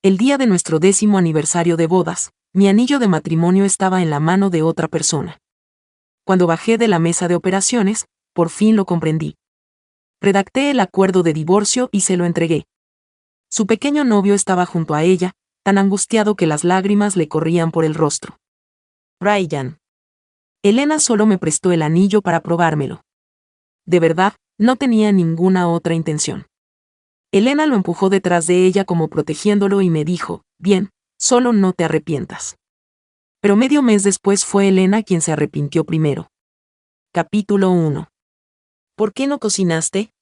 El día de nuestro 10º aniversario de bodas, mi anillo de matrimonio estaba en la mano de otra persona. Cuando bajé de la mesa de operaciones, por fin lo comprendí. Redacté el acuerdo de divorcio y se lo entregué. Su pequeño novio estaba junto a ella, tan angustiado que las lágrimas le corrían por el rostro. Ryan. Elena solo me prestó el anillo para probármelo. De verdad, no tenía ninguna otra intención. Elena lo empujó detrás de ella como protegiéndolo y me dijo, bien, solo no te arrepientas. Pero medio mes después fue Elena quien se arrepintió primero. Capítulo 1. ¿Por qué no cocinaste?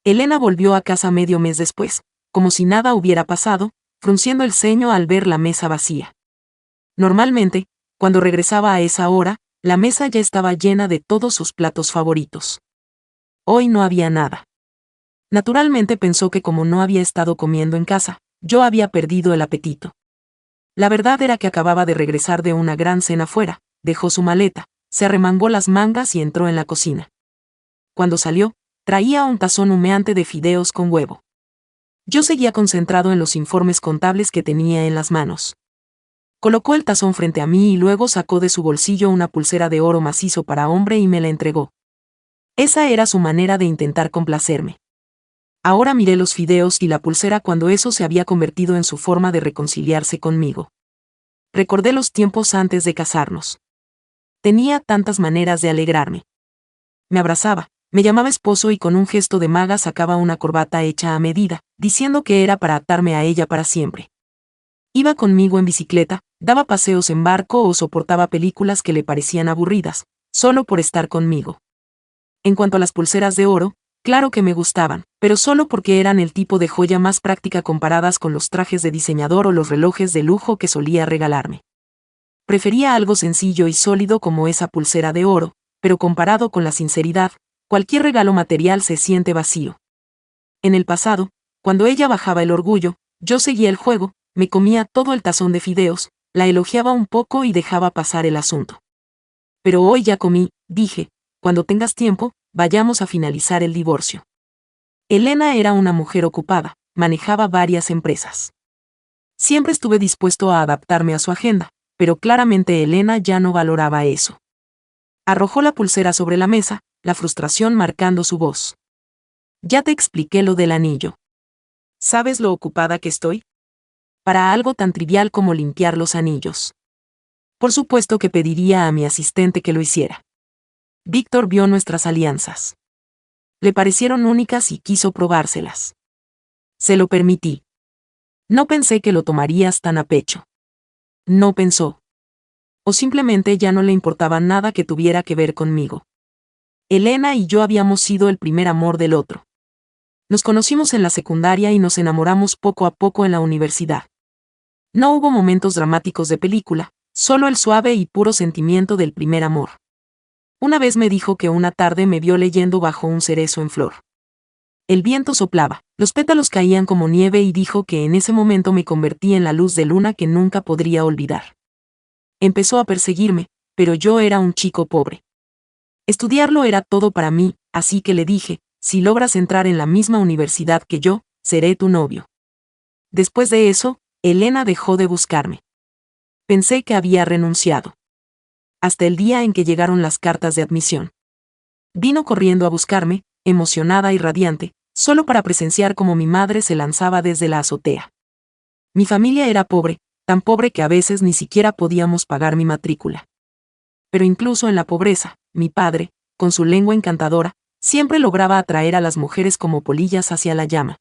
Elena volvió a casa medio mes después, como si nada hubiera pasado, frunciendo el ceño al ver la mesa vacía. Normalmente, cuando regresaba a esa hora, la mesa ya estaba llena de todos sus platos favoritos. Hoy no había nada. Naturalmente pensó que como no había estado comiendo en casa, yo había perdido el apetito. La verdad era que acababa de regresar de una gran cena fuera, dejó su maleta, se arremangó las mangas y entró en la cocina. Cuando salió, traía un tazón humeante de fideos con huevo. Yo seguía concentrado en los informes contables que tenía en las manos. Colocó el tazón frente a mí y luego sacó de su bolsillo una pulsera de oro macizo para hombre y me la entregó. Esa era su manera de intentar complacerme. Ahora miré los fideos y la pulsera cuando eso se había convertido en su forma de reconciliarse conmigo. Recordé los tiempos antes de casarnos. Tenía tantas maneras de alegrarme. Me abrazaba, me llamaba esposo y con un gesto de maga sacaba una corbata hecha a medida, diciendo que era para atarme a ella para siempre. Iba conmigo en bicicleta, daba paseos en barco o soportaba películas que le parecían aburridas, solo por estar conmigo. En cuanto a las pulseras de oro, claro que me gustaban, pero solo porque eran el tipo de joya más práctica comparadas con los trajes de diseñador o los relojes de lujo que solía regalarme. Prefería algo sencillo y sólido como esa pulsera de oro, pero comparado con la sinceridad, cualquier regalo material se siente vacío. En el pasado, cuando ella bajaba el orgullo, yo seguía el juego, me comía todo el tazón de fideos, la elogiaba un poco y dejaba pasar el asunto. Pero hoy ya comí, dije, cuando tengas tiempo, vayamos a finalizar el divorcio. Elena era una mujer ocupada, manejaba varias empresas. Siempre estuve dispuesto a adaptarme a su agenda, pero claramente Elena ya no valoraba eso. Arrojó la pulsera sobre la mesa, la frustración marcando su voz. Ya te expliqué lo del anillo. ¿Sabes lo ocupada que estoy? Para algo tan trivial como limpiar los anillos. Por supuesto que pediría a mi asistente que lo hiciera. Víctor vio nuestras alianzas. Le parecieron únicas y quiso probárselas. Se lo permití. No pensé que lo tomarías tan a pecho. No pensó. O simplemente ya no le importaba nada que tuviera que ver conmigo. Elena y yo habíamos sido el primer amor del otro. Nos conocimos en la secundaria y nos enamoramos poco a poco en la universidad. No hubo momentos dramáticos de película, solo el suave y puro sentimiento del primer amor. Una vez me dijo que una tarde me vio leyendo bajo un cerezo en flor. El viento soplaba, los pétalos caían como nieve y dijo que en ese momento me convertí en la luz de luna que nunca podría olvidar. Empezó a perseguirme, pero yo era un chico pobre. Estudiarlo era todo para mí, así que le dije, si logras entrar en la misma universidad que yo, seré tu novio. Después de eso, Elena dejó de buscarme. Pensé que había renunciado. Hasta el día en que llegaron las cartas de admisión. Vino corriendo a buscarme, emocionada y radiante, solo para presenciar cómo mi madre se lanzaba desde la azotea. Mi familia era pobre, tan pobre que a veces ni siquiera podíamos pagar mi matrícula. Pero incluso en la pobreza, mi padre, con su lengua encantadora, siempre lograba atraer a las mujeres como polillas hacia la llama.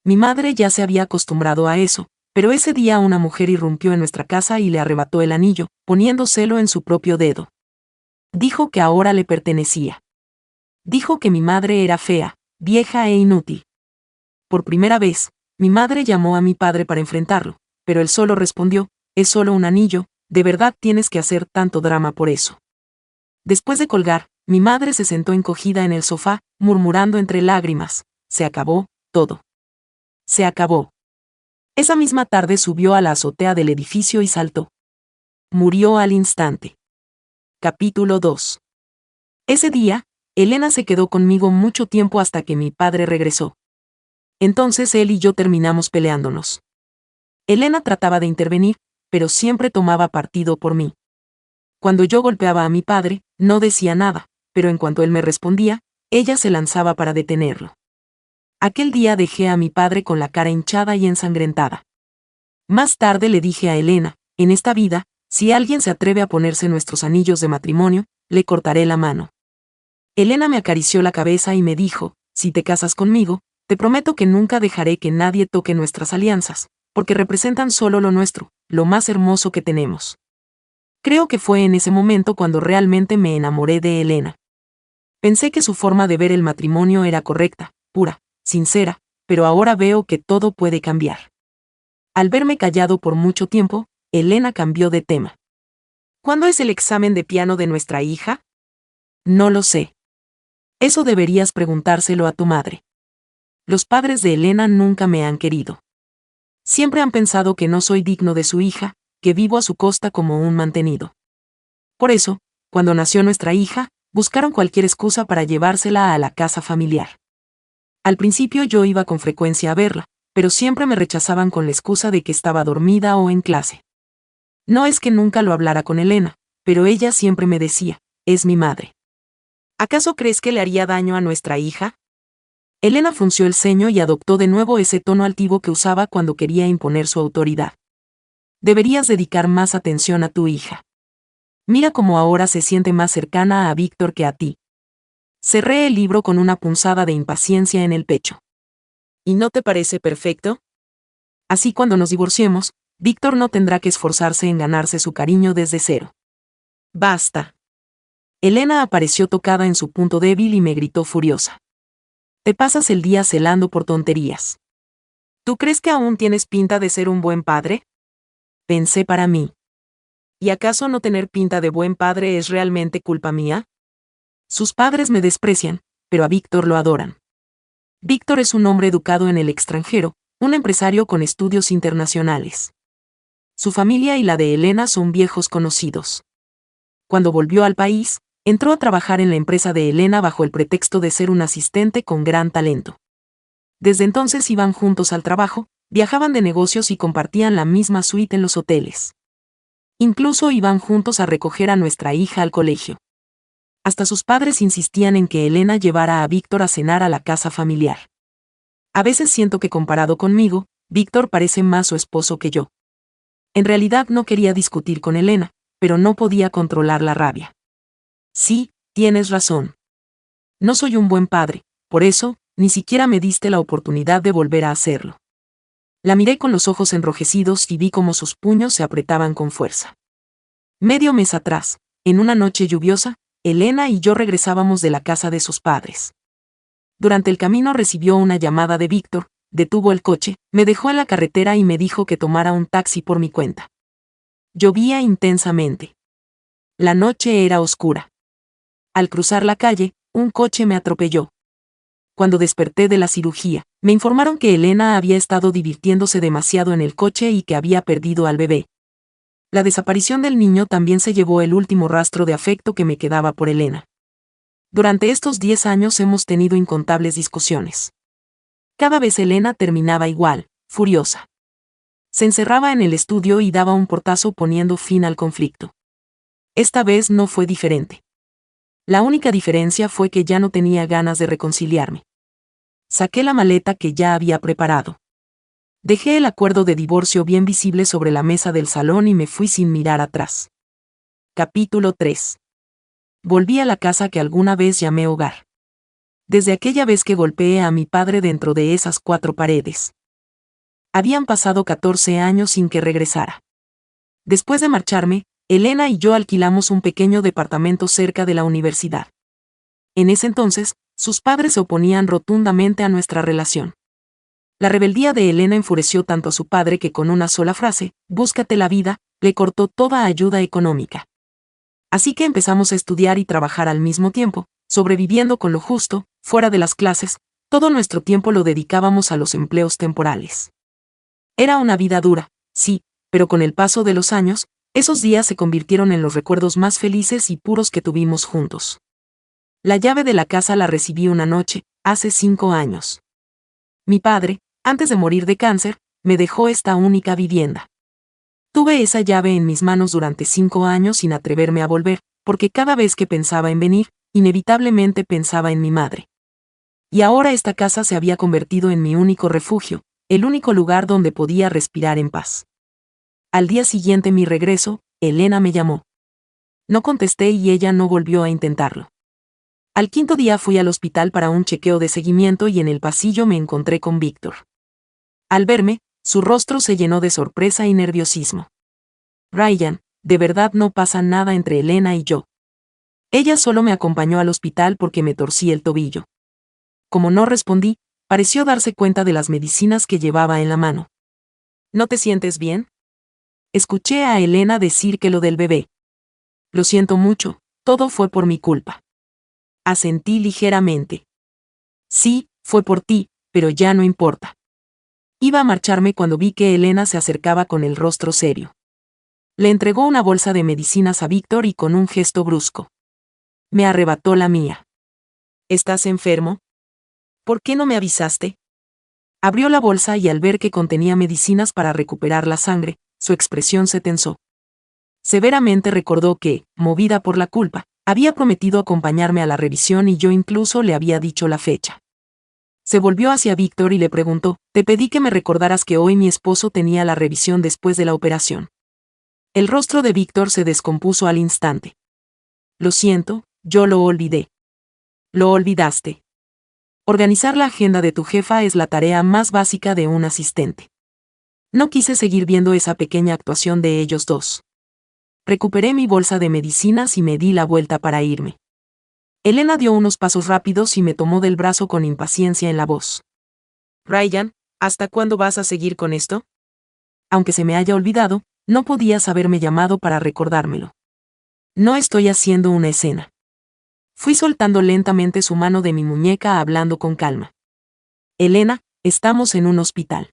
Mi madre ya se había acostumbrado a eso, pero ese día una mujer irrumpió en nuestra casa y le arrebató el anillo, poniéndoselo en su propio dedo. Dijo que ahora le pertenecía. Dijo que mi madre era fea, vieja e inútil. Por primera vez, mi madre llamó a mi padre para enfrentarlo, pero él solo respondió, es solo un anillo, ¿de verdad tienes que hacer tanto drama por eso? Después de colgar, mi madre se sentó encogida en el sofá, murmurando entre lágrimas, se acabó, todo. Se acabó. Esa misma tarde subió a la azotea del edificio y saltó. Murió al instante. Capítulo 2. Ese día, Elena se quedó conmigo mucho tiempo hasta que mi padre regresó. Entonces él y yo terminamos peleándonos. Elena trataba de intervenir, pero siempre tomaba partido por mí. Cuando yo golpeaba a mi padre, no decía nada, pero en cuanto él me respondía, ella se lanzaba para detenerlo. Aquel día dejé a mi padre con la cara hinchada y ensangrentada. Más tarde le dije a Elena, en esta vida, si alguien se atreve a ponerse nuestros anillos de matrimonio, le cortaré la mano. Elena me acarició la cabeza y me dijo, si te casas conmigo, te prometo que nunca dejaré que nadie toque nuestras alianzas, porque representan solo lo nuestro, lo más hermoso que tenemos. Creo que fue en ese momento cuando realmente me enamoré de Elena. Pensé que su forma de ver el matrimonio era correcta, pura, sincera, pero ahora veo que todo puede cambiar. Al verme callado por mucho tiempo, Elena cambió de tema. ¿Cuándo es el examen de piano de nuestra hija? No lo sé. Eso deberías preguntárselo a tu madre. Los padres de Elena nunca me han querido. Siempre han pensado que no soy digno de su hija, que vivo a su costa como un mantenido. Por eso, cuando nació nuestra hija, buscaron cualquier excusa para llevársela a la casa familiar. Al principio yo iba con frecuencia a verla, pero siempre me rechazaban con la excusa de que estaba dormida o en clase. No es que nunca lo hablara con Elena, pero ella siempre me decía, es mi madre. ¿Acaso crees que le haría daño a nuestra hija? Elena frunció el ceño y adoptó de nuevo ese tono altivo que usaba cuando quería imponer su autoridad. Deberías dedicar más atención a tu hija. Mira cómo ahora se siente más cercana a Víctor que a ti. Cerré el libro con una punzada de impaciencia en el pecho. ¿Y no te parece perfecto? Así cuando nos divorciemos, Víctor no tendrá que esforzarse en ganarse su cariño desde cero. Basta. Elena apareció tocada en su punto débil y me gritó furiosa. Te pasas el día celando por tonterías. ¿Tú crees que aún tienes pinta de ser un buen padre? Pensé para mí. ¿Y acaso no tener pinta de buen padre es realmente culpa mía? Sus padres me desprecian, pero a Víctor lo adoran. Víctor es un hombre educado en el extranjero, un empresario con estudios internacionales. Su familia y la de Elena son viejos conocidos. Cuando volvió al país, entró a trabajar en la empresa de Elena bajo el pretexto de ser un asistente con gran talento. Desde entonces iban juntos al trabajo, viajaban de negocios y compartían la misma suite en los hoteles. Incluso iban juntos a recoger a nuestra hija al colegio. Hasta sus padres insistían en que Elena llevara a Víctor a cenar a la casa familiar. A veces siento que comparado conmigo, Víctor parece más su esposo que yo. En realidad no quería discutir con Elena, pero no podía controlar la rabia. Sí, tienes razón. No soy un buen padre, por eso, ni siquiera me diste la oportunidad de volver a hacerlo. La miré con los ojos enrojecidos y vi cómo sus puños se apretaban con fuerza. Medio mes atrás, en una noche lluviosa, Elena y yo regresábamos de la casa de sus padres. Durante el camino recibió una llamada de Víctor, detuvo el coche, me dejó en la carretera y me dijo que tomara un taxi por mi cuenta. Llovía intensamente. La noche era oscura. Al cruzar la calle, un coche me atropelló. Cuando desperté de la cirugía, me informaron que Elena había estado divirtiéndose demasiado en el coche y que había perdido al bebé. La desaparición del niño también se llevó el último rastro de afecto que me quedaba por Elena. Durante estos 10 años hemos tenido incontables discusiones. Cada vez Elena terminaba igual, furiosa. Se encerraba en el estudio y daba un portazo poniendo fin al conflicto. Esta vez no fue diferente. La única diferencia fue que ya no tenía ganas de reconciliarme. Saqué la maleta que ya había preparado. Dejé el acuerdo de divorcio bien visible sobre la mesa del salón y me fui sin mirar atrás. Capítulo 3. Volví a la casa que alguna vez llamé hogar. Desde aquella vez que golpeé a mi padre dentro de esas 4 paredes. Habían pasado 14 años sin que regresara. Después de marcharme, Elena y yo alquilamos un pequeño departamento cerca de la universidad. En ese entonces, sus padres se oponían rotundamente a nuestra relación. La rebeldía de Elena enfureció tanto a su padre que con una sola frase, búscate la vida, le cortó toda ayuda económica. Así que empezamos a estudiar y trabajar al mismo tiempo, sobreviviendo con lo justo, fuera de las clases, todo nuestro tiempo lo dedicábamos a los empleos temporales. Era una vida dura, sí, pero con el paso de los años, esos días se convirtieron en los recuerdos más felices y puros que tuvimos juntos. La llave de la casa la recibí una noche, hace 5 años. Mi padre, antes de morir de cáncer, me dejó esta única vivienda. Tuve esa llave en mis manos durante 5 años sin atreverme a volver, porque cada vez que pensaba en venir, inevitablemente pensaba en mi madre. Y ahora esta casa se había convertido en mi único refugio, el único lugar donde podía respirar en paz. Al día siguiente mi regreso, Elena me llamó. No contesté y ella no volvió a intentarlo. Al 5.º día fui al hospital para un chequeo de seguimiento y en el pasillo me encontré con Víctor. Al verme, su rostro se llenó de sorpresa y nerviosismo. Ryan, de verdad no pasa nada entre Elena y yo. Ella solo me acompañó al hospital porque me torcí el tobillo. Como no respondí, pareció darse cuenta de las medicinas que llevaba en la mano. ¿No te sientes bien? Escuché a Elena decir que lo del bebé. Lo siento mucho, todo fue por mi culpa. Asentí ligeramente. Sí, fue por ti, pero ya no importa. Iba a marcharme cuando vi que Elena se acercaba con el rostro serio. Le entregó una bolsa de medicinas a Víctor y con un gesto brusco me arrebató la mía. ¿Estás enfermo? ¿Por qué no me avisaste? Abrió la bolsa y al ver que contenía medicinas para recuperar la sangre, su expresión se tensó. Severamente recordó que, movida por la culpa, había prometido acompañarme a la revisión y yo incluso le había dicho la fecha. Se volvió hacia Víctor y le preguntó, te pedí que me recordaras que hoy mi esposo tenía la revisión después de la operación. El rostro de Víctor se descompuso al instante. Lo siento, yo lo olvidé. Lo olvidaste. Organizar la agenda de tu jefa es la tarea más básica de un asistente. No quise seguir viendo esa pequeña actuación de ellos dos. Recuperé mi bolsa de medicinas y me di la vuelta para irme. Elena dio unos pasos rápidos y me tomó del brazo con impaciencia en la voz. Ryan, ¿hasta cuándo vas a seguir con esto? Aunque se me haya olvidado, no podías haberme llamado para recordármelo. No estoy haciendo una escena. Fui soltando lentamente su mano de mi muñeca hablando con calma. Elena, estamos en un hospital.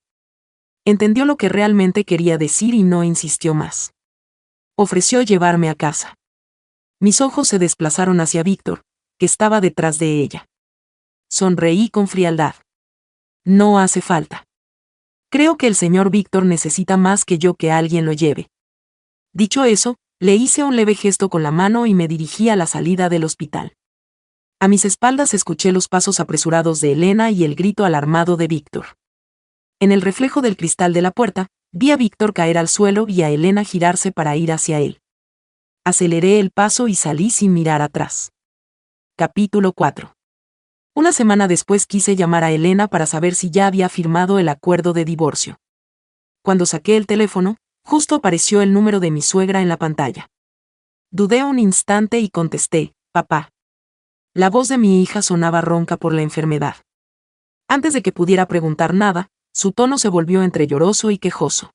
Entendió lo que realmente quería decir y no insistió más. Ofreció llevarme a casa. Mis ojos se desplazaron hacia Víctor, que estaba detrás de ella. Sonreí con frialdad. No hace falta. Creo que el señor Víctor necesita más que yo que alguien lo lleve. Dicho eso, le hice un leve gesto con la mano y me dirigí a la salida del hospital. A mis espaldas escuché los pasos apresurados de Elena y el grito alarmado de Víctor. En el reflejo del cristal de la puerta, vi a Víctor caer al suelo y a Elena girarse para ir hacia él. Aceleré el paso y salí sin mirar atrás. Capítulo 4. Una semana después quise llamar a Elena para saber si ya había firmado el acuerdo de divorcio. Cuando saqué el teléfono, justo apareció el número de mi suegra en la pantalla. Dudé un instante y contesté, papá. La voz de mi hija sonaba ronca por la enfermedad. Antes de que pudiera preguntar nada, su tono se volvió entre lloroso y quejoso.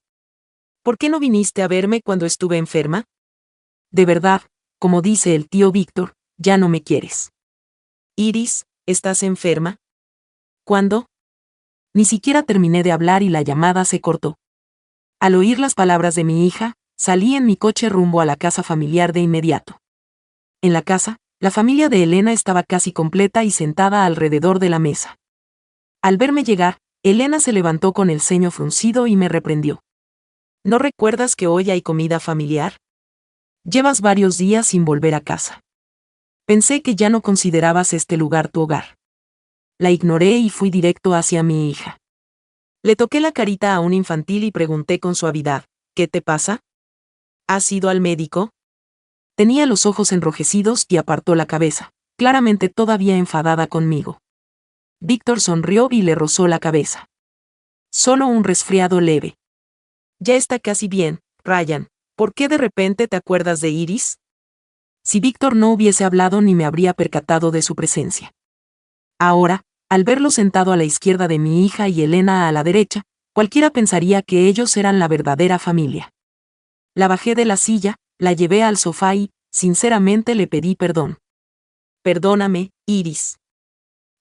¿Por qué no viniste a verme cuando estuve enferma? De verdad, como dice el tío Víctor, ya no me quieres. Iris, ¿estás enferma? ¿Cuándo? Ni siquiera terminé de hablar y la llamada se cortó. Al oír las palabras de mi hija, salí en mi coche rumbo a la casa familiar de inmediato. En la casa, la familia de Elena estaba casi completa y sentada alrededor de la mesa. Al verme llegar, Elena se levantó con el ceño fruncido y me reprendió. ¿No recuerdas que hoy hay comida familiar? Llevas varios días sin volver a casa. Pensé que ya no considerabas este lugar tu hogar. La ignoré y fui directo hacia mi hija. Le toqué la carita a un infantil y pregunté con suavidad, ¿qué te pasa? ¿Has ido al médico? Tenía los ojos enrojecidos y apartó la cabeza, claramente todavía enfadada conmigo. Víctor sonrió y le rozó la cabeza. Solo un resfriado leve. Ya está casi bien, Ryan. ¿Por qué de repente te acuerdas de Iris? Si Víctor no hubiese hablado ni me habría percatado de su presencia. Ahora, al verlo sentado a la izquierda de mi hija y Elena a la derecha, cualquiera pensaría que ellos eran la verdadera familia. La bajé de la silla, la llevé al sofá y, sinceramente, le pedí perdón. Perdóname, Iris.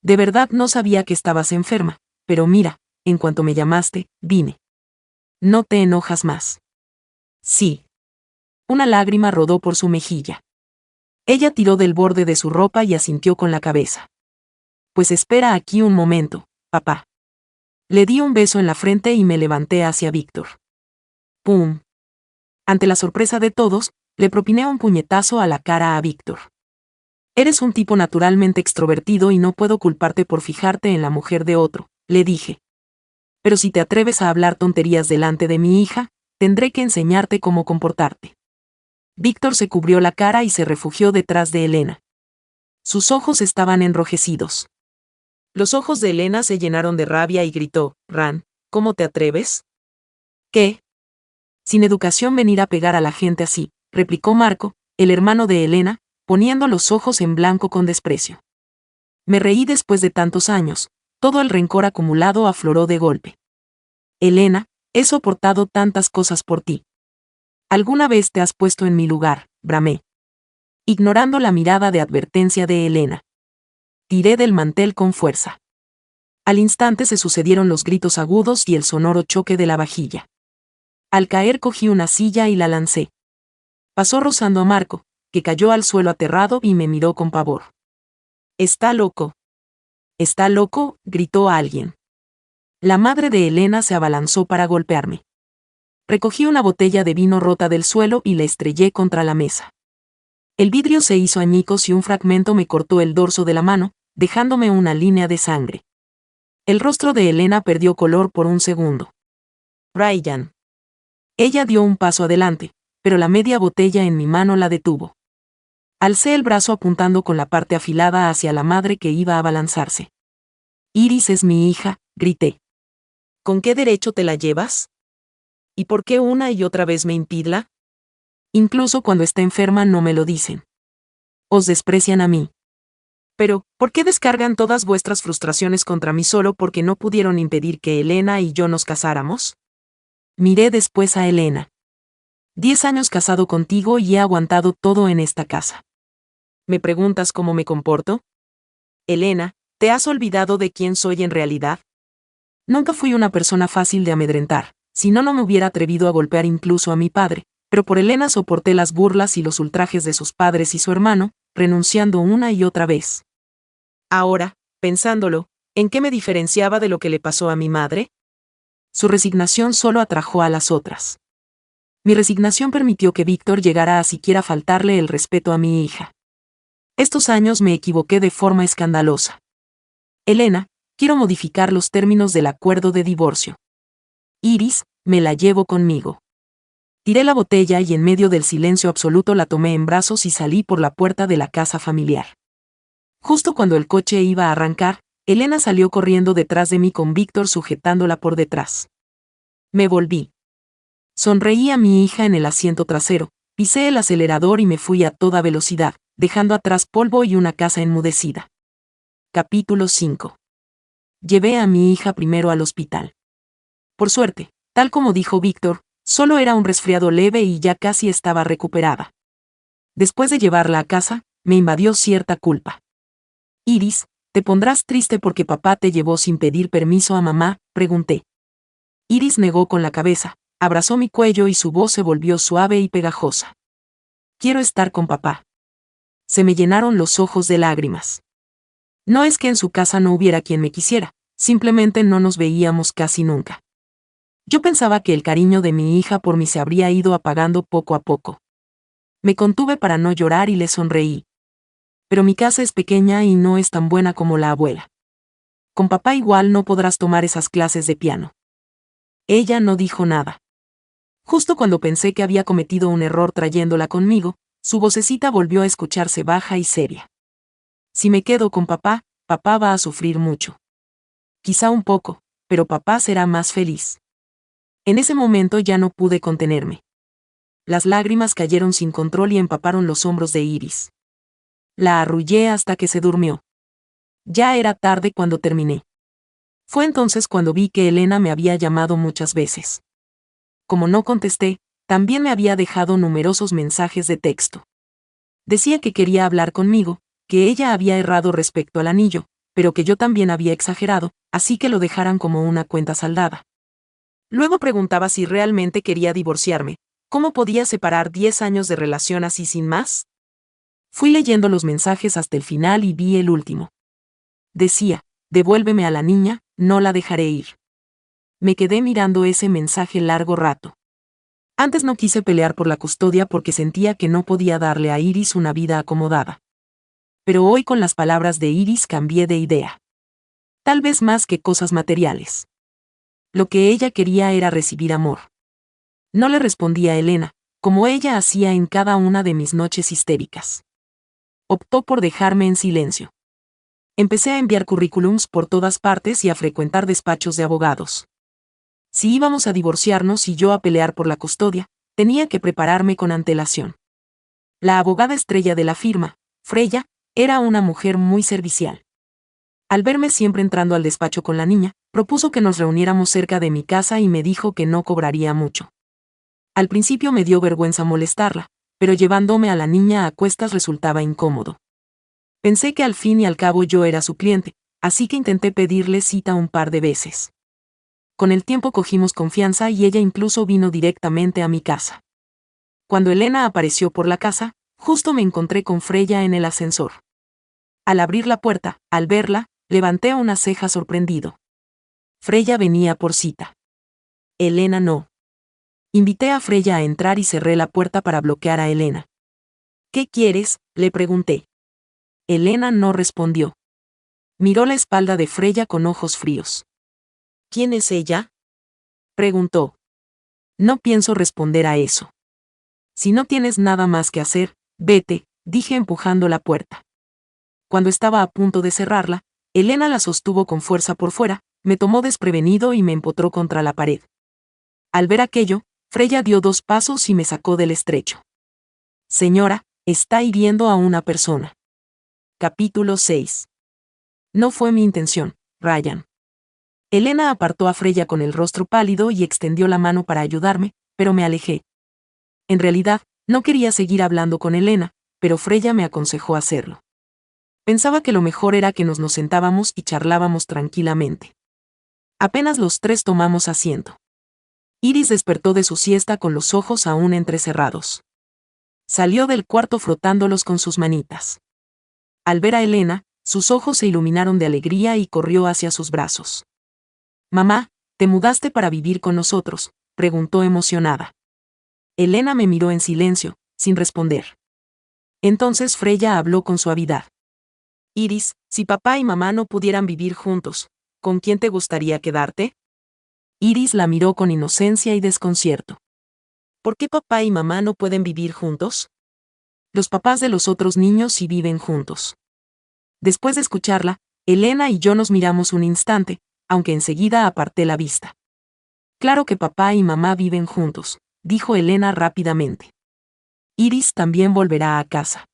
De verdad no sabía que estabas enferma, pero mira, en cuanto me llamaste, vine. ¿No te enojas más? Sí. Una lágrima rodó por su mejilla. Ella tiró del borde de su ropa y asintió con la cabeza. Pues espera aquí un momento, papá. Le di un beso en la frente y me levanté hacia Víctor. ¡Pum! Ante la sorpresa de todos, le propiné un puñetazo a la cara a Víctor. Eres un tipo naturalmente extrovertido y no puedo culparte por fijarte en la mujer de otro, le dije. Pero si te atreves a hablar tonterías delante de mi hija, tendré que enseñarte cómo comportarte. Víctor se cubrió la cara y se refugió detrás de Elena. Sus ojos estaban enrojecidos. Los ojos de Elena se llenaron de rabia y gritó, Ran, ¿cómo te atreves? ¿Qué? Sin educación venir a pegar a la gente así, replicó Marco, el hermano de Elena, poniendo los ojos en blanco con desprecio. Me reí después de tantos años, todo el rencor acumulado afloró de golpe. Elena, he soportado tantas cosas por ti. ¿Alguna vez te has puesto en mi lugar? Bramé. Ignorando la mirada de advertencia de Elena. Tiré del mantel con fuerza. Al instante se sucedieron los gritos agudos y el sonoro choque de la vajilla. Al caer cogí una silla y la lancé. Pasó rozando a Marco, que cayó al suelo aterrado y me miró con pavor. «¿Está loco?» «¿Está loco?», gritó alguien. La madre de Elena se abalanzó para golpearme. Recogí una botella de vino rota del suelo y la estrellé contra la mesa. El vidrio se hizo añicos y un fragmento me cortó el dorso de la mano, dejándome una línea de sangre. El rostro de Elena perdió color por un segundo. «Ryan». Ella dio un paso adelante, pero la media botella en mi mano la detuvo. Alcé el brazo apuntando con la parte afilada hacia la madre que iba a abalanzarse. «Iris es mi hija», grité. «¿Con qué derecho te la llevas? ¿Y por qué una y otra vez me impidla? Incluso cuando está enferma no me lo dicen. Os desprecian a mí. Pero, ¿por qué descargan todas vuestras frustraciones contra mí solo porque no pudieron impedir que Elena y yo nos casáramos?» Miré después a Elena. 10 años casado contigo y he aguantado todo en esta casa. ¿Me preguntas cómo me comporto? Elena, ¿te has olvidado de quién soy en realidad? Nunca fui una persona fácil de amedrentar, si no me hubiera atrevido a golpear incluso a mi padre, pero por Elena soporté las burlas y los ultrajes de sus padres y su hermano, renunciando una y otra vez. Ahora, pensándolo, ¿en qué me diferenciaba de lo que le pasó a mi madre? Su resignación solo atrajo a las otras. Mi resignación permitió que Víctor llegara a siquiera faltarle el respeto a mi hija. Estos años me equivoqué de forma escandalosa. Elena, quiero modificar los términos del acuerdo de divorcio. Iris, me la llevo conmigo. Tiré la botella y en medio del silencio absoluto la tomé en brazos y salí por la puerta de la casa familiar. Justo cuando el coche iba a arrancar, Elena salió corriendo detrás de mí con Víctor sujetándola por detrás. Me volví. Sonreí a mi hija en el asiento trasero, pisé el acelerador y me fui a toda velocidad, dejando atrás polvo y una casa enmudecida. Capítulo 5. Llevé a mi hija primero al hospital. Por suerte, tal como dijo Víctor, solo era un resfriado leve y ya casi estaba recuperada. Después de llevarla a casa, me invadió cierta culpa. Iris, ¿te pondrás triste porque papá te llevó sin pedir permiso a mamá?, pregunté. Iris negó con la cabeza, abrazó mi cuello y su voz se volvió suave y pegajosa. Quiero estar con papá. Se me llenaron los ojos de lágrimas. No es que en su casa no hubiera quien me quisiera, simplemente no nos veíamos casi nunca. Yo pensaba que el cariño de mi hija por mí se habría ido apagando poco a poco. Me contuve para no llorar y le sonreí. Pero mi casa es pequeña y no es tan buena como la abuela. Con papá igual no podrás tomar esas clases de piano. Ella no dijo nada. Justo cuando pensé que había cometido un error trayéndola conmigo, su vocecita volvió a escucharse baja y seria. Si me quedo con papá, papá va a sufrir mucho. Quizá un poco, pero papá será más feliz. En ese momento ya no pude contenerme. Las lágrimas cayeron sin control y empaparon los hombros de Iris. La arrullé hasta que se durmió. Ya era tarde cuando terminé. Fue entonces cuando vi que Elena me había llamado muchas veces. Como no contesté, también me había dejado numerosos mensajes de texto. Decía que quería hablar conmigo, que ella había errado respecto al anillo, pero que yo también había exagerado, así que lo dejaran como una cuenta saldada. Luego preguntaba si realmente quería divorciarme, ¿cómo podía separar 10 años de relación así sin más? Fui leyendo los mensajes hasta el final y vi el último. Decía, devuélveme a la niña, no la dejaré ir. Me quedé mirando ese mensaje largo rato. Antes no quise pelear por la custodia porque sentía que no podía darle a Iris una vida acomodada. Pero hoy con las palabras de Iris cambié de idea. Tal vez más que cosas materiales. Lo que ella quería era recibir amor. No le respondí a Elena, como ella hacía en cada una de mis noches histéricas. Optó por dejarme en silencio. Empecé a enviar currículums por todas partes y a frecuentar despachos de abogados. Si íbamos a divorciarnos y yo a pelear por la custodia, tenía que prepararme con antelación. La abogada estrella de la firma, Freya, era una mujer muy servicial. Al verme siempre entrando al despacho con la niña, propuso que nos reuniéramos cerca de mi casa y me dijo que no cobraría mucho. Al principio me dio vergüenza molestarla, pero llevándome a la niña a cuestas resultaba incómodo. Pensé que al fin y al cabo yo era su cliente, así que intenté pedirle cita un par de veces. Con el tiempo cogimos confianza y ella incluso vino directamente a mi casa. Cuando Elena apareció por la casa, justo me encontré con Freya en el ascensor. Al abrir la puerta, al verla, levanté una ceja sorprendido. Freya venía por cita. Elena no. Invité a Freya a entrar y cerré la puerta para bloquear a Elena. ¿Qué quieres?, le pregunté. Elena no respondió. Miró la espalda de Freya con ojos fríos. ¿Quién es ella?, preguntó. No pienso responder a eso. Si no tienes nada más que hacer, vete, dije empujando la puerta. Cuando estaba a punto de cerrarla, Elena la sostuvo con fuerza por fuera, me tomó desprevenido y me empotró contra la pared. Al ver aquello, Freya dio 2 pasos y me sacó del estrecho. Señora, está hiriendo a una persona. Capítulo 6. No fue mi intención, Ryan. Elena apartó a Freya con el rostro pálido y extendió la mano para ayudarme, pero me alejé. En realidad, no quería seguir hablando con Elena, pero Freya me aconsejó hacerlo. Pensaba que lo mejor era que nos sentábamos y charlábamos tranquilamente. Apenas los 3 tomamos asiento. Iris despertó de su siesta con los ojos aún entrecerrados. Salió del cuarto frotándolos con sus manitas. Al ver a Elena, sus ojos se iluminaron de alegría y corrió hacia sus brazos. «Mamá, ¿te mudaste para vivir con nosotros?», preguntó emocionada. Elena me miró en silencio, sin responder. Entonces Freya habló con suavidad. «Iris, si papá y mamá no pudieran vivir juntos, ¿con quién te gustaría quedarte?». Iris la miró con inocencia y desconcierto. «¿Por qué papá y mamá no pueden vivir juntos?». «Los papás de los otros niños sí viven juntos». Después de escucharla, Elena y yo nos miramos un instante, aunque enseguida aparté la vista. «Claro que papá y mamá viven juntos», dijo Elena rápidamente. «Iris también volverá a casa.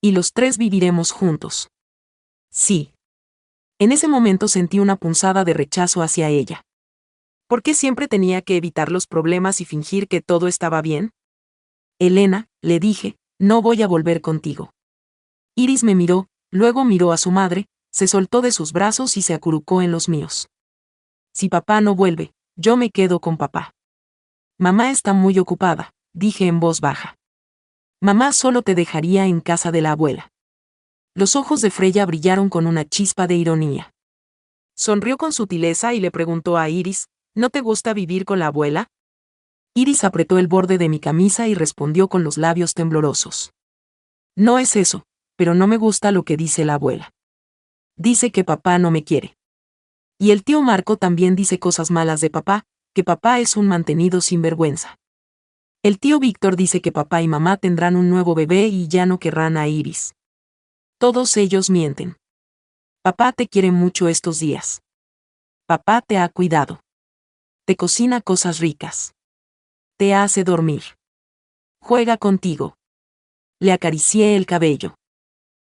Y los 3 viviremos juntos». «Sí». En ese momento sentí una punzada de rechazo hacia ella. ¿Por qué siempre tenía que evitar los problemas y fingir que todo estaba bien? «Elena», le dije, «no voy a volver contigo». Iris me miró, luego miró a su madre, se soltó de sus brazos y se acurrucó en los míos. «Si papá no vuelve, yo me quedo con papá». «Mamá está muy ocupada», dije en voz baja. «Mamá solo te dejaría en casa de la abuela». Los ojos de Freya brillaron con una chispa de ironía. Sonrió con sutileza y le preguntó a Iris, «¿No te gusta vivir con la abuela?». Iris apretó el borde de mi camisa y respondió con los labios temblorosos. «No es eso, pero no me gusta lo que dice la abuela. Dice que papá no me quiere. Y el tío Marco también dice cosas malas de papá, que papá es un mantenido sinvergüenza. El tío Víctor dice que papá y mamá tendrán un nuevo bebé y ya no querrán a Iris. Todos ellos mienten. Papá te quiere mucho estos días. Papá te ha cuidado. Te cocina cosas ricas. Te hace dormir. Juega contigo». Le acaricié el cabello.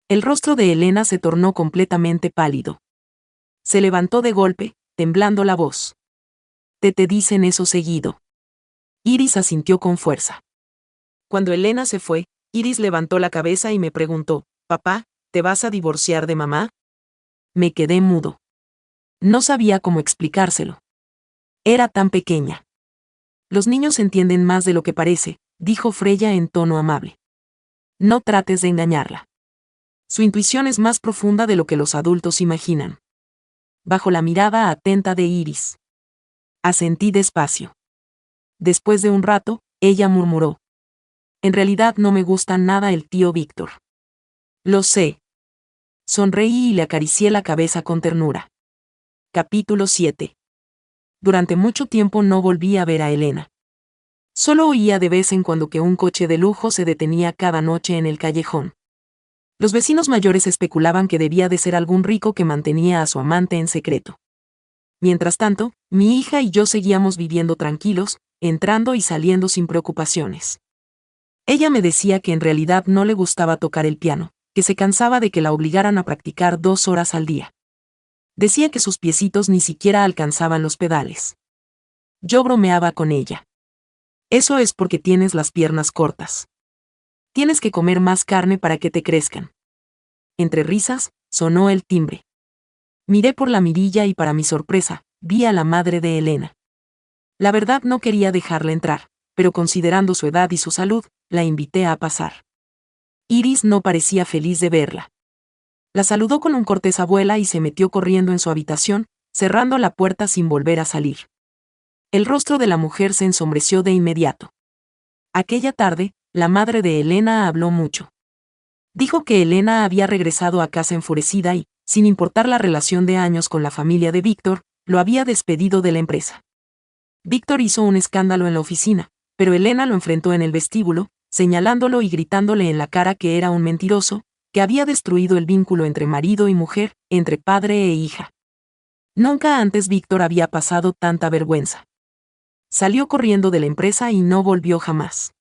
El rostro de Elena se tornó completamente pálido. Se levantó de golpe, temblando la voz. Te dicen eso seguido». Iris asintió con fuerza. Cuando Elena se fue, Iris levantó la cabeza y me preguntó, «Papá, ¿te vas a divorciar de mamá?». Me quedé mudo. No sabía cómo explicárselo. Era tan pequeña. «Los niños entienden más de lo que parece», dijo Freya en tono amable. «No trates de engañarla. Su intuición es más profunda de lo que los adultos imaginan». Bajo la mirada atenta de Iris. Asentí despacio. Después de un rato, ella murmuró. En realidad no me gusta nada el tío Víctor. Lo sé. Sonreí y le acaricié la cabeza con ternura. Capítulo 7. Durante mucho tiempo no volví a ver a Elena. Solo oía de vez en cuando que un coche de lujo se detenía cada noche en el callejón. Los vecinos mayores especulaban que debía de ser algún rico que mantenía a su amante en secreto. Mientras tanto, mi hija y yo seguíamos viviendo tranquilos, entrando y saliendo sin preocupaciones. Ella me decía que en realidad no le gustaba tocar el piano, que se cansaba de que la obligaran a practicar 2 horas al día. Decía que sus piecitos ni siquiera alcanzaban los pedales. Yo bromeaba con ella. Eso es porque tienes las piernas cortas. Tienes que comer más carne para que te crezcan. Entre risas, sonó el timbre. Miré por la mirilla y para mi sorpresa, vi a la madre de Elena. La verdad no quería dejarla entrar, pero considerando su edad y su salud, la invité a pasar. Iris no parecía feliz de verla. La saludó con un cortés abuela y se metió corriendo en su habitación, cerrando la puerta sin volver a salir. El rostro de la mujer se ensombreció de inmediato. Aquella tarde, la madre de Elena habló mucho. Dijo que Elena había regresado a casa enfurecida y, sin importar la relación de años con la familia de Víctor, lo había despedido de la empresa. Víctor hizo un escándalo en la oficina, pero Elena lo enfrentó en el vestíbulo, señalándolo y gritándole en la cara que era un mentiroso, que había destruido el vínculo entre marido y mujer, entre padre e hija. Nunca antes Víctor había pasado tanta vergüenza. Salió corriendo de la empresa y no volvió jamás.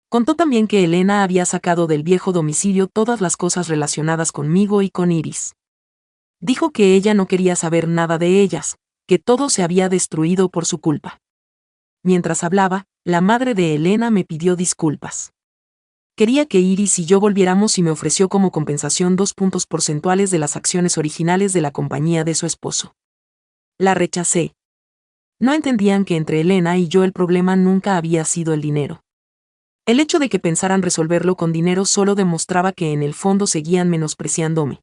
Contó también que Elena había sacado del viejo domicilio todas las cosas relacionadas conmigo y con Iris. Dijo que ella no quería saber nada de ellas, que todo se había destruido por su culpa. Mientras hablaba, la madre de Elena me pidió disculpas. Quería que Iris y yo volviéramos y me ofreció como compensación 2 puntos porcentuales de las acciones originales de la compañía de su esposo. La rechacé. No entendían que entre Elena y yo el problema nunca había sido el dinero. El hecho de que pensaran resolverlo con dinero solo demostraba que en el fondo seguían menospreciándome.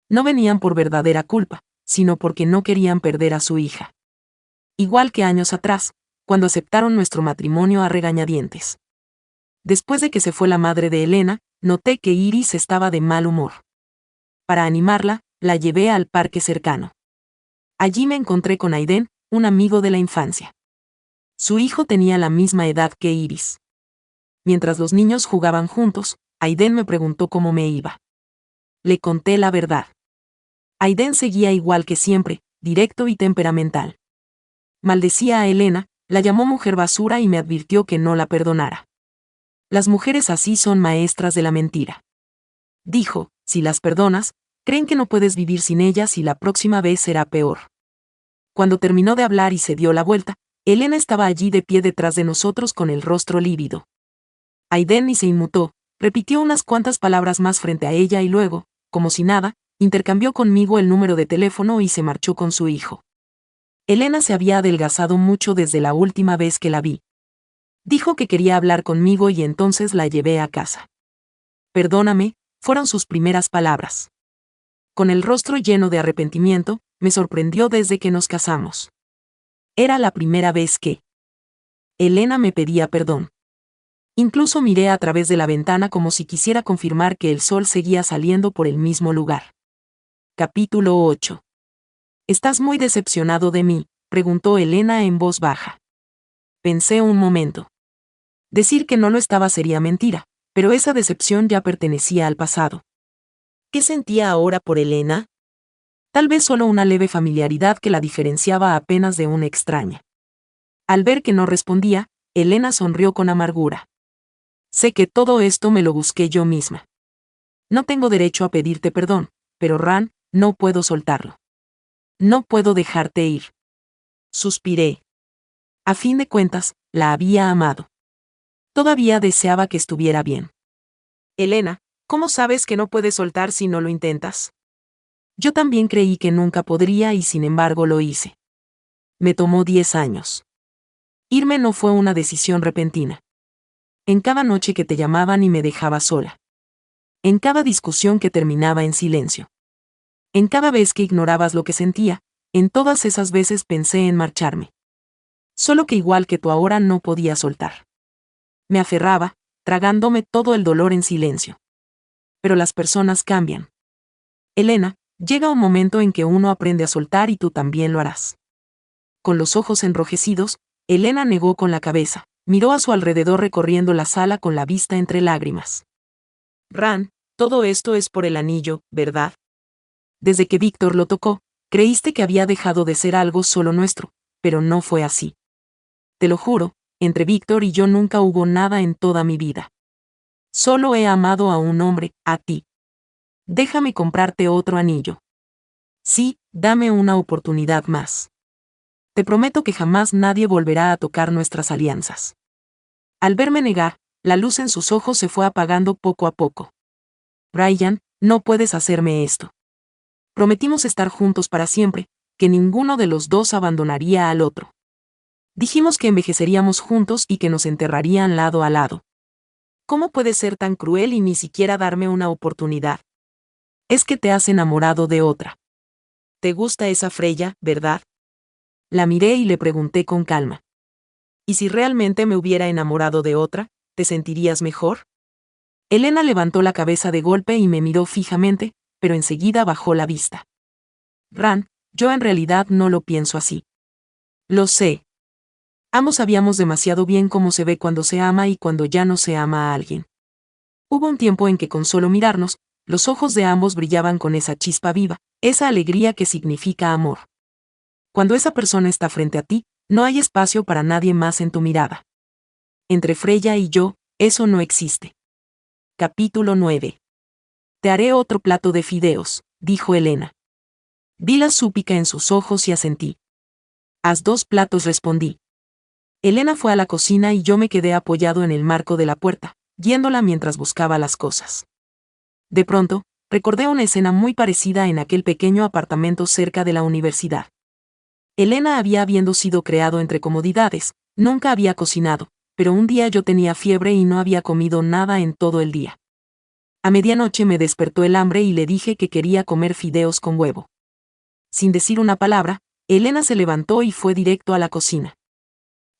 No venían por verdadera culpa, sino porque no querían perder a su hija. Igual que años atrás, cuando aceptaron nuestro matrimonio a regañadientes. Después de que se fue la madre de Elena, noté que Iris estaba de mal humor. Para animarla, la llevé al parque cercano. Allí me encontré con Aiden, un amigo de la infancia. Su hijo tenía la misma edad que Iris. Mientras los niños jugaban juntos, Aiden me preguntó cómo me iba. Le conté la verdad. Aiden seguía igual que siempre, directo y temperamental. Maldecía a Elena, la llamó mujer basura y me advirtió que no la perdonara. Las mujeres así son maestras de la mentira. Dijo, si las perdonas, creen que no puedes vivir sin ellas y la próxima vez será peor. Cuando terminó de hablar y se dio la vuelta, Elena estaba allí de pie detrás de nosotros con el rostro lívido. Aiden ni se inmutó, repitió unas cuantas palabras más frente a ella y luego, como si nada, intercambió conmigo el número de teléfono y se marchó con su hijo. Elena se había adelgazado mucho desde la última vez que la vi. Dijo que quería hablar conmigo y entonces la llevé a casa. Perdóname, fueron sus primeras palabras. Con el rostro lleno de arrepentimiento, me sorprendió desde que nos casamos. Era la primera vez que Elena me pedía perdón. Incluso miré a través de la ventana como si quisiera confirmar que el sol seguía saliendo por el mismo lugar. Capítulo 8. ¿Estás muy decepcionado de mí?, preguntó Elena en voz baja. Pensé un momento. Decir que no lo estaba sería mentira, pero esa decepción ya pertenecía al pasado. ¿Qué sentía ahora por Elena? Tal vez solo una leve familiaridad que la diferenciaba apenas de una extraña. Al ver que no respondía, Elena sonrió con amargura. Sé que todo esto me lo busqué yo misma. No tengo derecho a pedirte perdón, pero Ran, no puedo soltarlo. No puedo dejarte ir. Suspiré. A fin de cuentas, la había amado. Todavía deseaba que estuviera bien. Elena, ¿cómo sabes que no puedes soltar si no lo intentas? Yo también creí que nunca podría y sin embargo lo hice. Me tomó 10 años. Irme no fue una decisión repentina. En cada noche que te llamaban y me dejaba sola. En cada discusión que terminaba en silencio. En cada vez que ignorabas lo que sentía, en todas esas veces pensé en marcharme. Solo que igual que tú ahora no podía soltar. Me aferraba, tragándome todo el dolor en silencio. Pero las personas cambian. Elena, llega un momento en que uno aprende a soltar y tú también lo harás. Con los ojos enrojecidos, Elena negó con la cabeza, miró a su alrededor recorriendo la sala con la vista entre lágrimas. Ran, todo esto es por el anillo, ¿verdad? Desde que Víctor lo tocó, creíste que había dejado de ser algo solo nuestro, pero no fue así. Te lo juro, entre Víctor y yo nunca hubo nada en toda mi vida. Solo he amado a un hombre, a ti. Déjame comprarte otro anillo. Sí, dame una oportunidad más. Te prometo que jamás nadie volverá a tocar nuestras alianzas. Al verme negar, la luz en sus ojos se fue apagando poco a poco. Brian, no puedes hacerme esto. Prometimos estar juntos para siempre, que ninguno de los dos abandonaría al otro. Dijimos que envejeceríamos juntos y que nos enterrarían lado a lado. ¿Cómo puedes ser tan cruel y ni siquiera darme una oportunidad? Es que te has enamorado de otra. ¿Te gusta esa Freya, verdad? La miré y le pregunté con calma. ¿Y si realmente me hubiera enamorado de otra, te sentirías mejor? Elena levantó la cabeza de golpe y me miró fijamente, pero enseguida bajó la vista. Ran, yo en realidad no lo pienso así. Lo sé. Ambos sabíamos demasiado bien cómo se ve cuando se ama y cuando ya no se ama a alguien. Hubo un tiempo en que con solo mirarnos, los ojos de ambos brillaban con esa chispa viva, esa alegría que significa amor. Cuando esa persona está frente a ti, no hay espacio para nadie más en tu mirada. Entre Freya y yo, eso no existe. Capítulo 9. Te haré otro plato de fideos, dijo Elena. Vi la súplica en sus ojos y asentí. Haz 2 platos, respondí. Elena fue a la cocina y yo me quedé apoyado en el marco de la puerta, guiándola mientras buscaba las cosas. De pronto, recordé una escena muy parecida en aquel pequeño apartamento cerca de la universidad. Elena habiendo sido creado entre comodidades, nunca había cocinado, pero un día yo tenía fiebre y no había comido nada en todo el día. A medianoche me despertó el hambre y le dije que quería comer fideos con huevo. Sin decir una palabra, Elena se levantó y fue directo a la cocina.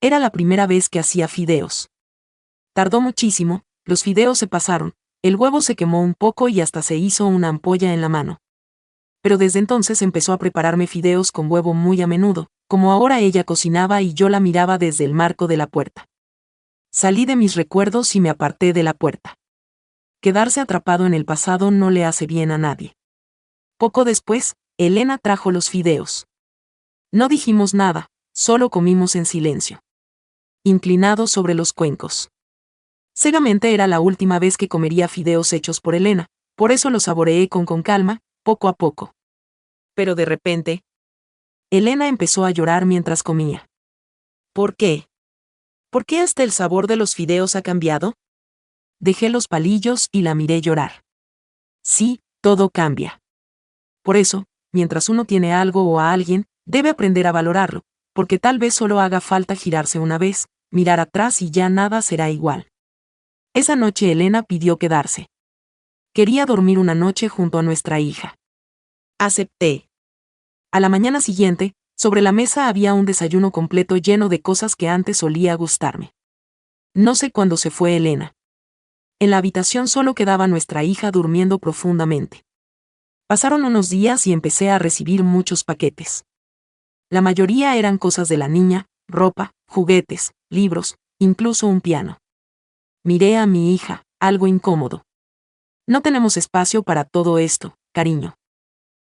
Era la primera vez que hacía fideos. Tardó muchísimo, los fideos se pasaron, el huevo se quemó un poco y hasta se hizo una ampolla en la mano. Pero desde entonces empezó a prepararme fideos con huevo muy a menudo, como ahora ella cocinaba y yo la miraba desde el marco de la puerta. Salí de mis recuerdos y me aparté de la puerta. Quedarse atrapado en el pasado no le hace bien a nadie. Poco después, Elena trajo los fideos. No dijimos nada, solo comimos en silencio. Inclinados sobre los cuencos. Seguramente era la última vez que comería fideos hechos por Elena, por eso los saboreé con calma, poco a poco. Pero de repente, Elena empezó a llorar mientras comía. ¿Por qué? ¿Por qué hasta el sabor de los fideos ha cambiado? Dejé los palillos y la miré llorar. Sí, todo cambia. Por eso, mientras uno tiene algo o a alguien, debe aprender a valorarlo, porque tal vez solo haga falta girarse una vez, mirar atrás y ya nada será igual. Esa noche Elena pidió quedarse. Quería dormir una noche junto a nuestra hija. Acepté. A la mañana siguiente, sobre la mesa había un desayuno completo lleno de cosas que antes solía gustarme. No sé cuándo se fue Elena. En la habitación solo quedaba nuestra hija durmiendo profundamente. Pasaron unos días y empecé a recibir muchos paquetes. La mayoría eran cosas de la niña, ropa, juguetes, libros, incluso un piano. Miré a mi hija, algo incómodo. No tenemos espacio para todo esto, cariño.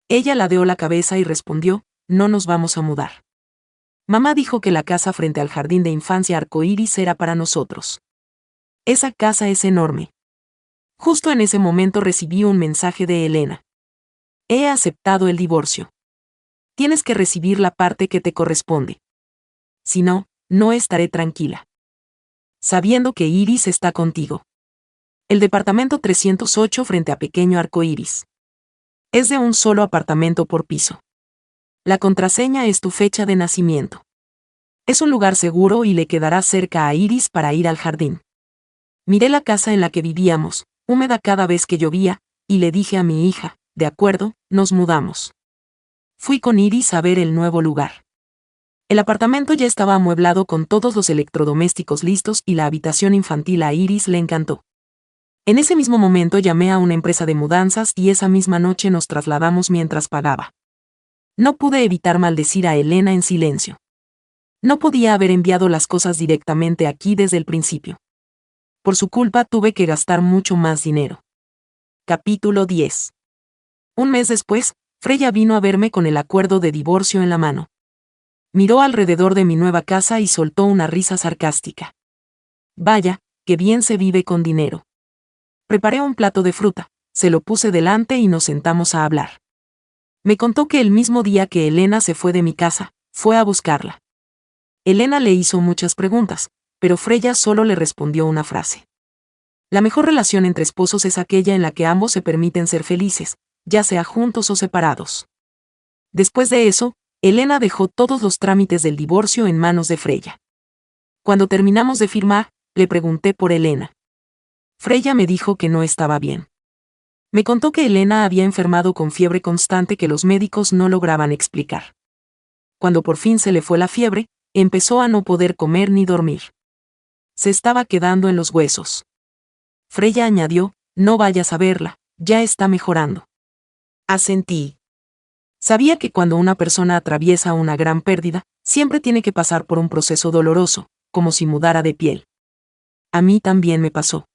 Ella ladeó la cabeza y respondió, no nos vamos a mudar. Mamá dijo que la casa frente al jardín de infancia arcoíris era para nosotros. Esa casa es enorme. Justo en ese momento recibí un mensaje de Elena. He aceptado el divorcio. Tienes que recibir la parte que te corresponde. Si no, no estaré tranquila. Sabiendo que Iris está contigo. El departamento 308 frente a pequeño arcoíris. Es de un solo apartamento por piso. La contraseña es tu fecha de nacimiento. Es un lugar seguro y le quedará cerca a Iris para ir al jardín. Miré la casa en la que vivíamos, húmeda cada vez que llovía, y le dije a mi hija, de acuerdo, nos mudamos. Fui con Iris a ver el nuevo lugar. El apartamento ya estaba amueblado con todos los electrodomésticos listos y la habitación infantil a Iris le encantó. En ese mismo momento llamé a una empresa de mudanzas y esa misma noche nos trasladamos mientras pagaba. No pude evitar maldecir a Elena en silencio. No podía haber enviado las cosas directamente aquí desde el principio. Por su culpa tuve que gastar mucho más dinero. Capítulo 10. Un mes después, Freya vino a verme con el acuerdo de divorcio en la mano. Miró alrededor de mi nueva casa y soltó una risa sarcástica. Vaya, qué bien se vive con dinero. Preparé un plato de fruta, se lo puse delante y nos sentamos a hablar. Me contó que el mismo día que Elena se fue de mi casa, fue a buscarla. Elena le hizo muchas preguntas, pero Freya solo le respondió una frase. La mejor relación entre esposos es aquella en la que ambos se permiten ser felices, ya sea juntos o separados. Después de eso, Elena dejó todos los trámites del divorcio en manos de Freya. Cuando terminamos de firmar, le pregunté por Elena. Freya me dijo que no estaba bien. Me contó que Elena había enfermado con fiebre constante que los médicos no lograban explicar. Cuando por fin se le fue la fiebre, empezó a no poder comer ni dormir. Se estaba quedando en los huesos. Freya añadió, no vayas a verla, ya está mejorando. Asentí. Sabía que cuando una persona atraviesa una gran pérdida, siempre tiene que pasar por un proceso doloroso, como si mudara de piel. A mí también me pasó.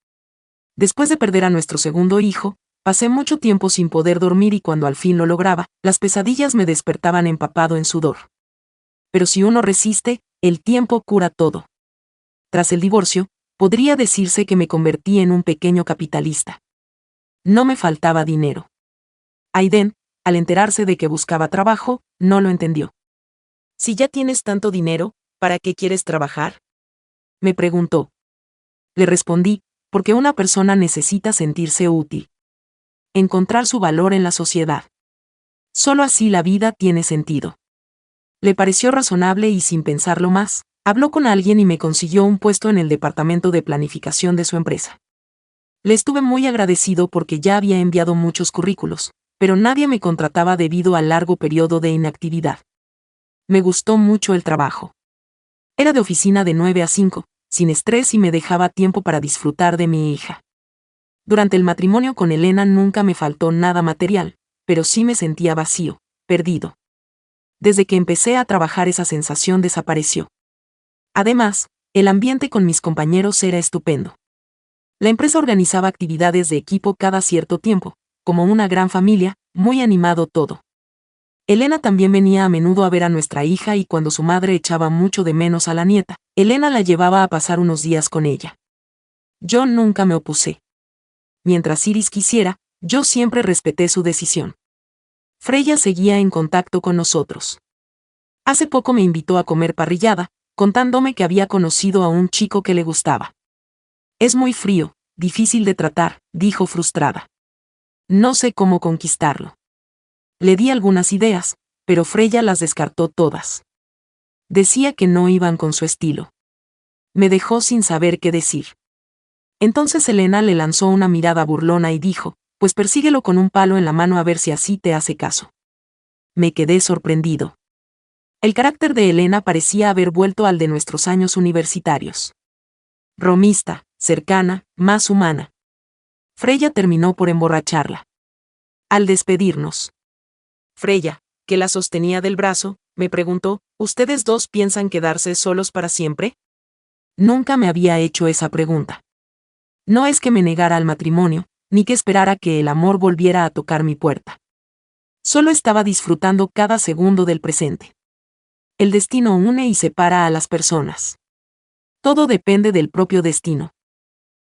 Después de perder a nuestro segundo hijo, pasé mucho tiempo sin poder dormir y cuando al fin lo lograba, las pesadillas me despertaban empapado en sudor. Pero si uno resiste, el tiempo cura todo. Tras el divorcio, podría decirse que me convertí en un pequeño capitalista. No me faltaba dinero. Aiden, al enterarse de que buscaba trabajo, no lo entendió. Si ya tienes tanto dinero, ¿para qué quieres trabajar? Me preguntó. Le respondí, porque una persona necesita sentirse útil. Encontrar su valor en la sociedad. Solo así la vida tiene sentido. Le pareció razonable y sin pensarlo más, habló con alguien y me consiguió un puesto en el departamento de planificación de su empresa. Le estuve muy agradecido porque ya había enviado muchos currículos, pero nadie me contrataba debido al largo periodo de inactividad. Me gustó mucho el trabajo. Era de oficina de 9 a 5, sin estrés y me dejaba tiempo para disfrutar de mi hija. Durante el matrimonio con Elena nunca me faltó nada material, pero sí me sentía vacío, perdido. Desde que empecé a trabajar esa sensación desapareció. Además, el ambiente con mis compañeros era estupendo. La empresa organizaba actividades de equipo cada cierto tiempo, como una gran familia, muy animado todo. Elena también venía a menudo a ver a nuestra hija y cuando su madre echaba mucho de menos a la nieta, Elena la llevaba a pasar unos días con ella. Yo nunca me opuse. Mientras Iris quisiera, yo siempre respeté su decisión. Freya seguía en contacto con nosotros. Hace poco me invitó a comer parrillada, contándome que había conocido a un chico que le gustaba. Es muy frío, difícil de tratar, dijo frustrada. No sé cómo conquistarlo. Le di algunas ideas, pero Freya las descartó todas. Decía que no iban con su estilo. Me dejó sin saber qué decir. Entonces Elena le lanzó una mirada burlona y dijo, pues persíguelo con un palo en la mano a ver si así te hace caso. Me quedé sorprendido. El carácter de Elena parecía haber vuelto al de nuestros años universitarios. Bromista, cercana, más humana. Freya terminó por emborracharla. Al despedirnos, Freya, que la sostenía del brazo, me preguntó, ¿ustedes dos piensan quedarse solos para siempre? Nunca me había hecho esa pregunta. No es que me negara al matrimonio, ni que esperara que el amor volviera a tocar mi puerta. Solo estaba disfrutando cada segundo del presente. El destino une y separa a las personas. Todo depende del propio destino.